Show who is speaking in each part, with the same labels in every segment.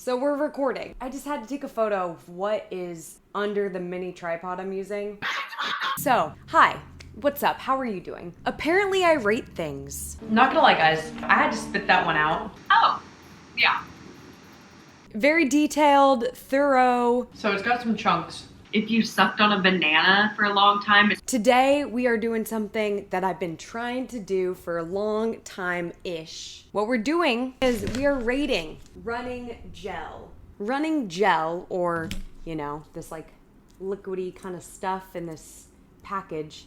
Speaker 1: So we're recording. I just had to take a photo of what is under the mini tripod I'm using. So, hi. What's up? How are you doing? Apparently I rate things.
Speaker 2: Not gonna lie, guys. I had to spit that one out.
Speaker 3: Oh, yeah.
Speaker 1: Very detailed, thorough.
Speaker 2: So it's got some chunks.
Speaker 3: If you sucked on a banana for a long time,
Speaker 1: Today we are doing something that I've been trying to do for a long time-ish. What we're doing is we are rating running gel. Running gel, or, you know, this like liquidy kind of stuff in this package,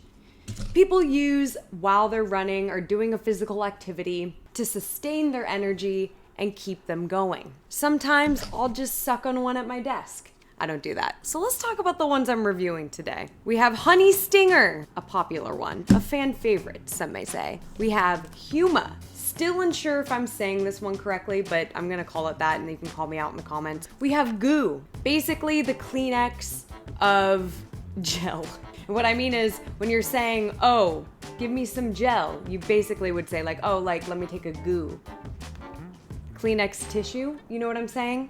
Speaker 1: people use while they're running or doing a physical activity to sustain their energy and keep them going. Sometimes I'll just suck on one at my desk. I don't do that. So let's talk about the ones I'm reviewing today. We have Honey Stinger, a popular one, a fan favorite, some may say. We have Huma. Still unsure if I'm saying this one correctly, but I'm gonna call it that and you can call me out in the comments. We have Goo, basically the Kleenex of gel. And what I mean is when you're saying, oh, give me some gel, you basically would say like, oh, like let me take a Goo. Kleenex tissue, you know what I'm saying?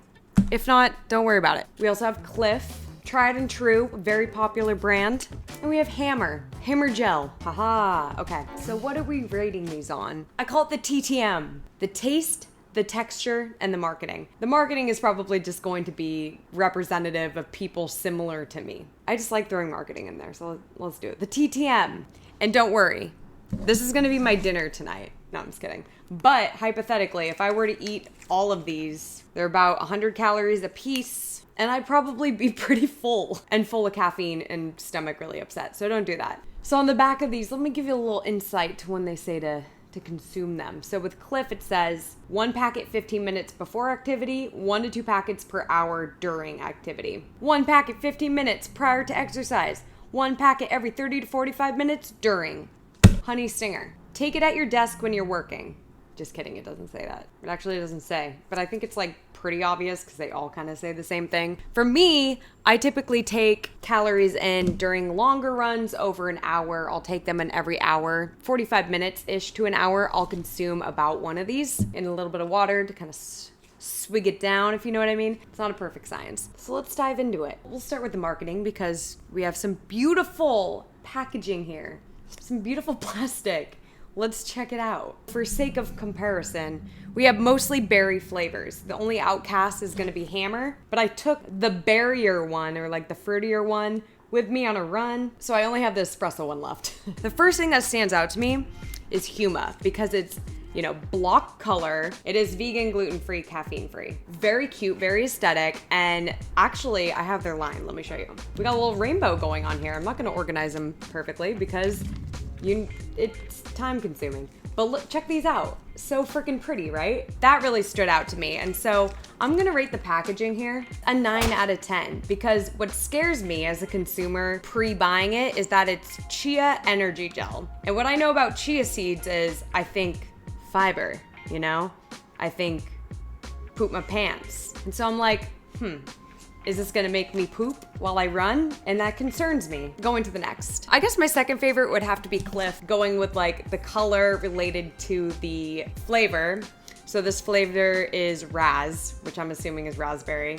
Speaker 1: If not, don't worry about it. We also have CLIF, tried and true, very popular brand. And we have Hammer gel, haha. Okay, so what are we rating these on? I call it the TTM, the taste, the texture, and the marketing. The marketing is probably just going to be representative of people similar to me. I just like throwing marketing in there, so let's do it. The TTM, and don't worry, this is gonna be my dinner tonight. No, I'm just kidding. But hypothetically, if I were to eat all of these, they're about 100 calories a piece, and I'd probably be pretty full and full of caffeine and stomach really upset. So don't do that. So on the back of these, let me give you a little insight to when they say to consume them. So with CLIF, it says 1 packet 15 minutes before activity, 1 to 2 packets per hour during activity. 1 packet 15 minutes prior to exercise, 1 packet every 30 to 45 minutes during. Honey Stinger. Take it at your desk when you're working. Just kidding, it doesn't say that. It actually doesn't say, but I think it's like pretty obvious because they all kind of say the same thing. For me, I typically take calories in during longer runs over an hour. I'll take them in every hour, 45 minutes-ish to an hour. I'll consume about one of these in a little bit of water to kind of swig it down, if you know what I mean. It's not a perfect science. So let's dive into it. We'll start with the marketing because we have some beautiful packaging here, some beautiful plastic. Let's check it out. For sake of comparison, we have mostly berry flavors. The only outcast is gonna be Hammer, but I took the berrier one, or like the fruitier one, with me on a run, so I only have the espresso one left. The first thing that stands out to me is Huma, because it's, you know, block color. It is vegan, gluten-free, caffeine-free. Very cute, very aesthetic, and actually, I have their line. Let me show you. We got a little rainbow going on here. I'm not gonna organize them perfectly because it's time consuming. But look, check these out. So freaking pretty, right? That really stood out to me. And so I'm gonna rate the packaging here a 9 out of 10 because what scares me as a consumer pre-buying it is that it's Chia energy gel. And what I know about chia seeds is I think fiber, you know? I think poop my pants. And so I'm like, is this gonna make me poop while I run? And that concerns me. Going to the next. I guess my second favorite would have to be CLIF, going with like the color related to the flavor. So this flavor is Raz, which I'm assuming is raspberry.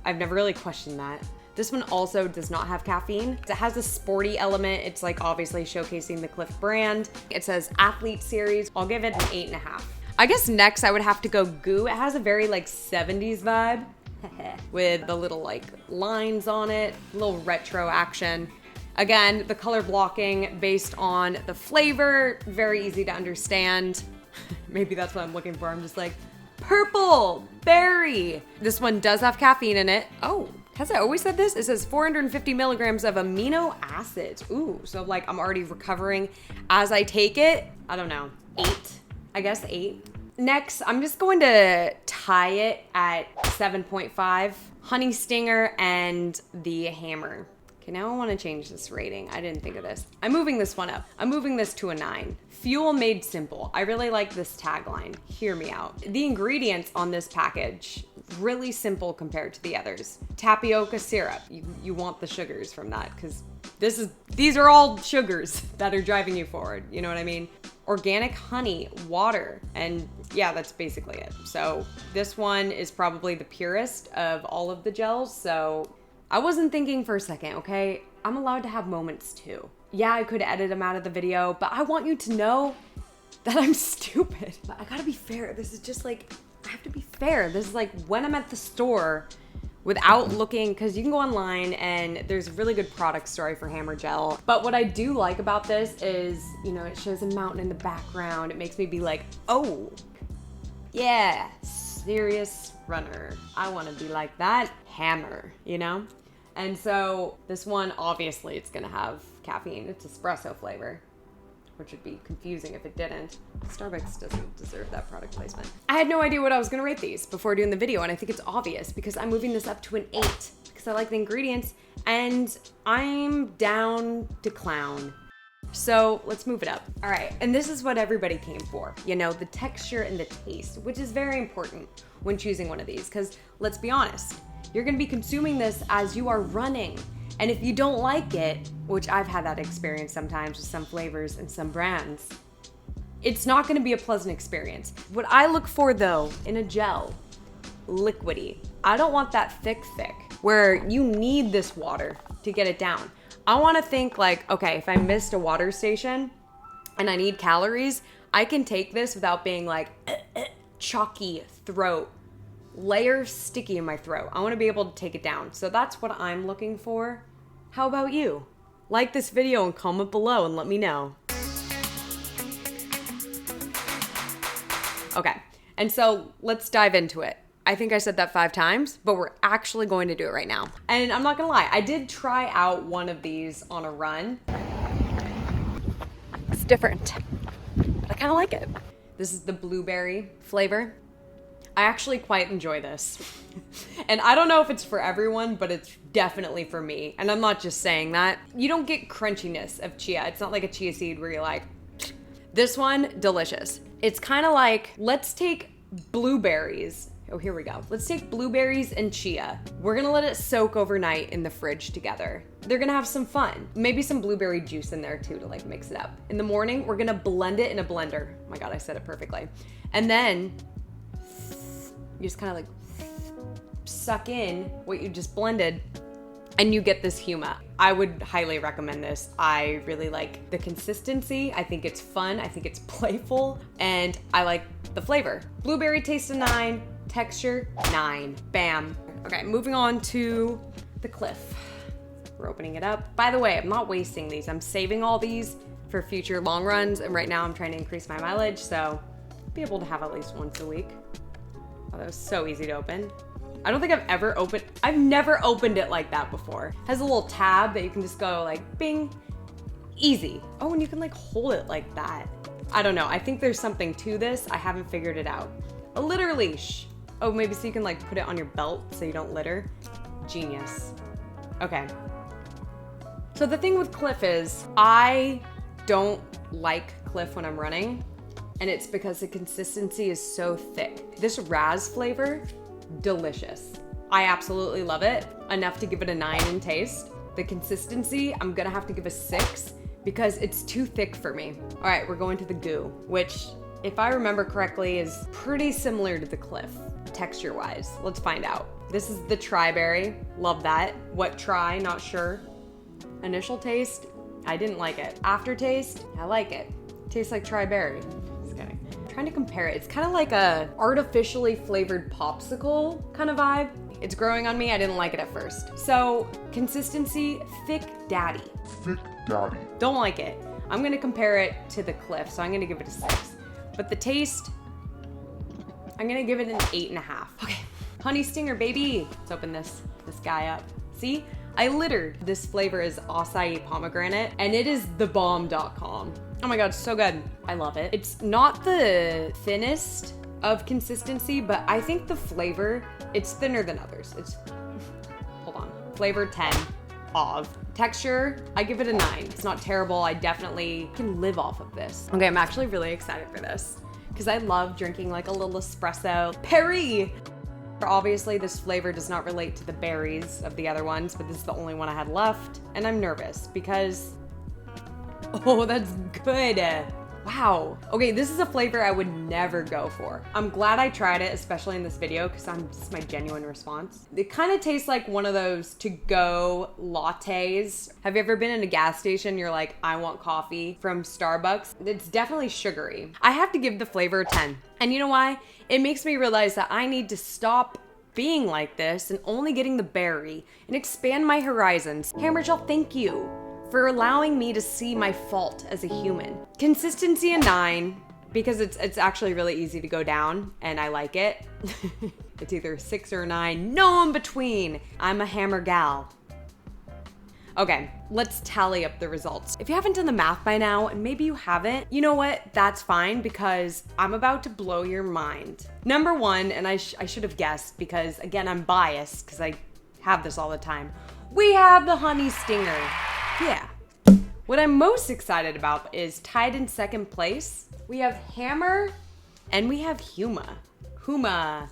Speaker 1: I've never really questioned that. This one also does not have caffeine. It has a sporty element. It's like obviously showcasing the CLIF brand. It says Athlete Series. I'll give it an 8.5. I guess next I would have to go Goo. It has a very like 70s vibe. With the little like lines on it, little retro action. Again, the color blocking based on the flavor, very easy to understand. Maybe that's what I'm looking for. I'm just like, purple, berry. This one does have caffeine in it. Oh, has it always said this? It says 450 milligrams of amino acids. Ooh, so like I'm already recovering as I take it. I don't know, 8, I guess 8. Next, I'm just going to tie it at 7.5. Honey Stinger and the Hammer. Okay, now I want to change this rating. I didn't think of this. I'm moving this one up. I'm moving this to a 9. Fuel made simple. I really like this tagline. Hear me out. The ingredients on this package, really simple compared to the others. Tapioca syrup. You want the sugars from that because These are all sugars that are driving you forward. You know what I mean? Organic honey, water, and yeah, that's basically it. So this one is probably the purest of all of the gels. So I wasn't thinking for a second, okay? I'm allowed to have moments too. Yeah, I could edit them out of the video, but I want you to know that I'm stupid. But I gotta be fair. This is just like, I have to be fair. This is like when I'm at the store without looking, because you can go online and there's a really good product story for Hammer Gel. But what I do like about this is, you know, it shows a mountain in the background. It makes me be like, oh, yeah, serious runner. I want to be like that Hammer, you know? And so this one, obviously it's gonna have caffeine. It's espresso flavor, which would be confusing if it didn't. Starbucks doesn't deserve that product placement. I had no idea what I was gonna rate these before doing the video, and I think it's obvious because I'm moving this up to an 8 because I like the ingredients and I'm down to clown. So let's move it up. All right, and this is what everybody came for, you know, the texture and the taste, which is very important when choosing one of these because let's be honest, you're gonna be consuming this as you are running. And if you don't like it, which I've had that experience sometimes with some flavors and some brands, it's not gonna be a pleasant experience. What I look for though, in a gel, liquidy. I don't want that thick, where you need this water to get it down. I wanna think like, okay, if I missed a water station and I need calories, I can take this without being like, chalky throat, layer sticky in my throat. I wanna be able to take it down. So that's what I'm looking for. How about you? Like this video and comment below and let me know. Okay, and so let's dive into it. I think I said that 5 times, but we're actually going to do it right now. And I'm not gonna lie, I did try out one of these on a run. It's different, but I kinda like it. This is the blueberry flavor. I actually quite enjoy this. And I don't know if it's for everyone, but it's definitely for me. And I'm not just saying that. You don't get crunchiness of chia. It's not like a chia seed where you're like, this one, delicious. It's kind of like, let's take blueberries. Oh, here we go. Let's take blueberries and chia. We're gonna let it soak overnight in the fridge together. They're gonna have some fun. Maybe some blueberry juice in there too to like mix it up. In the morning, we're gonna blend it in a blender. Oh my God, I said it perfectly. And then you just kind of like suck in what you just blended and you get this Huma. I would highly recommend this. I really like the consistency. I think it's fun. I think it's playful and I like the flavor. Blueberry taste a 9, texture 9, bam. Okay, moving on to the CLIF. We're opening it up. By the way, I'm not wasting these. I'm saving all these for future long runs and right now I'm trying to increase my mileage, so I'll be able to have at least once a week. Oh, that was so easy to open. I don't think I've never opened it like that before. It has a little tab that you can just go like, bing, easy. Oh, and you can like hold it like that. I don't know, I think there's something to this. I haven't figured it out. A litter leash. Oh, maybe so you can like put it on your belt so you don't litter. Genius. Okay. So the thing with CLIF is I don't like CLIF when I'm running. And it's because the consistency is so thick. This Raz flavor, delicious. I absolutely love it, enough to give it a 9 in taste. The consistency, I'm gonna have to give a 6 because it's too thick for me. All right, we're going to the goo, which if I remember correctly is pretty similar to the CLIF, texture-wise. Let's find out. This is the tri-berry, love that. What tri, not sure. Initial taste, I didn't like it. Aftertaste, I like it. Tastes like tri-berry. Trying to compare it. It's kind of like a artificially flavored popsicle kind of vibe. It's growing on me. I didn't like it at first. So consistency, thick daddy.
Speaker 4: Thick daddy.
Speaker 1: Don't like it. I'm gonna compare it to the CLIF, so I'm gonna give it a 6. But the taste, I'm gonna give it an 8.5. Okay, honey stinger, baby. Let's open this guy up. See, I littered. This flavor is Acai Pomegranate, and it is thebomb.com. Oh my God, so good. I love it. It's not the thinnest of consistency, but I think the flavor, it's thinner than others. It's, hold on. Flavor 10, of. Texture, I give it a 9. It's not terrible. I definitely can live off of this. Okay, I'm actually really excited for this because I love drinking like a little espresso. Perry! Obviously, this flavor does not relate to the berries of the other ones, but this is the only one I had left. And I'm nervous because, oh, that's good. Wow. Okay, this is a flavor I would never go for. I'm glad I tried it, especially in this video, because this is my genuine response. It kind of tastes like one of those to-go lattes. Have you ever been in a gas station, you're like, I want coffee from Starbucks? It's definitely sugary. I have to give the flavor a 10. And you know why? It makes me realize that I need to stop being like this and only getting the berry and expand my horizons. Hammer Gel, thank you for allowing me to see my fault as a human. Consistency a 9, because it's actually really easy to go down and I like it. It's either a 6 or a 9, no in between. I'm a hammer gal. Okay, let's tally up the results. If you haven't done the math by now, and maybe you haven't, you know what? That's fine, because I'm about to blow your mind. Number 1, and I should have guessed, because again, I'm biased, because I have this all the time. We have the honey stinger. Yeah. What I'm most excited about is tied in second place. We have Hammer and we have Huma. Huma.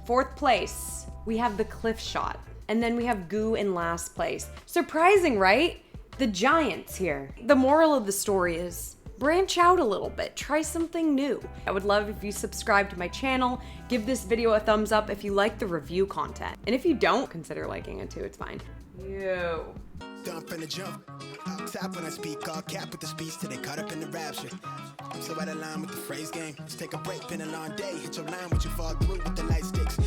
Speaker 1: Fourth place, we have the CLIF shot. And then we have Goo in last place. Surprising, right? The giants here. The moral of the story is branch out a little bit, try something new. I would love if you subscribe to my channel, give this video a thumbs up if you like the review content. And if you don't, consider liking it too, it's fine. Yo.
Speaker 4: Dump and a jump. Top when I speak, all cap with the speech till they caught up in the rapture. I'm so out of line with the phrase game. Let's take a break, been a long day. Hit your line, what you fall through with the light sticks.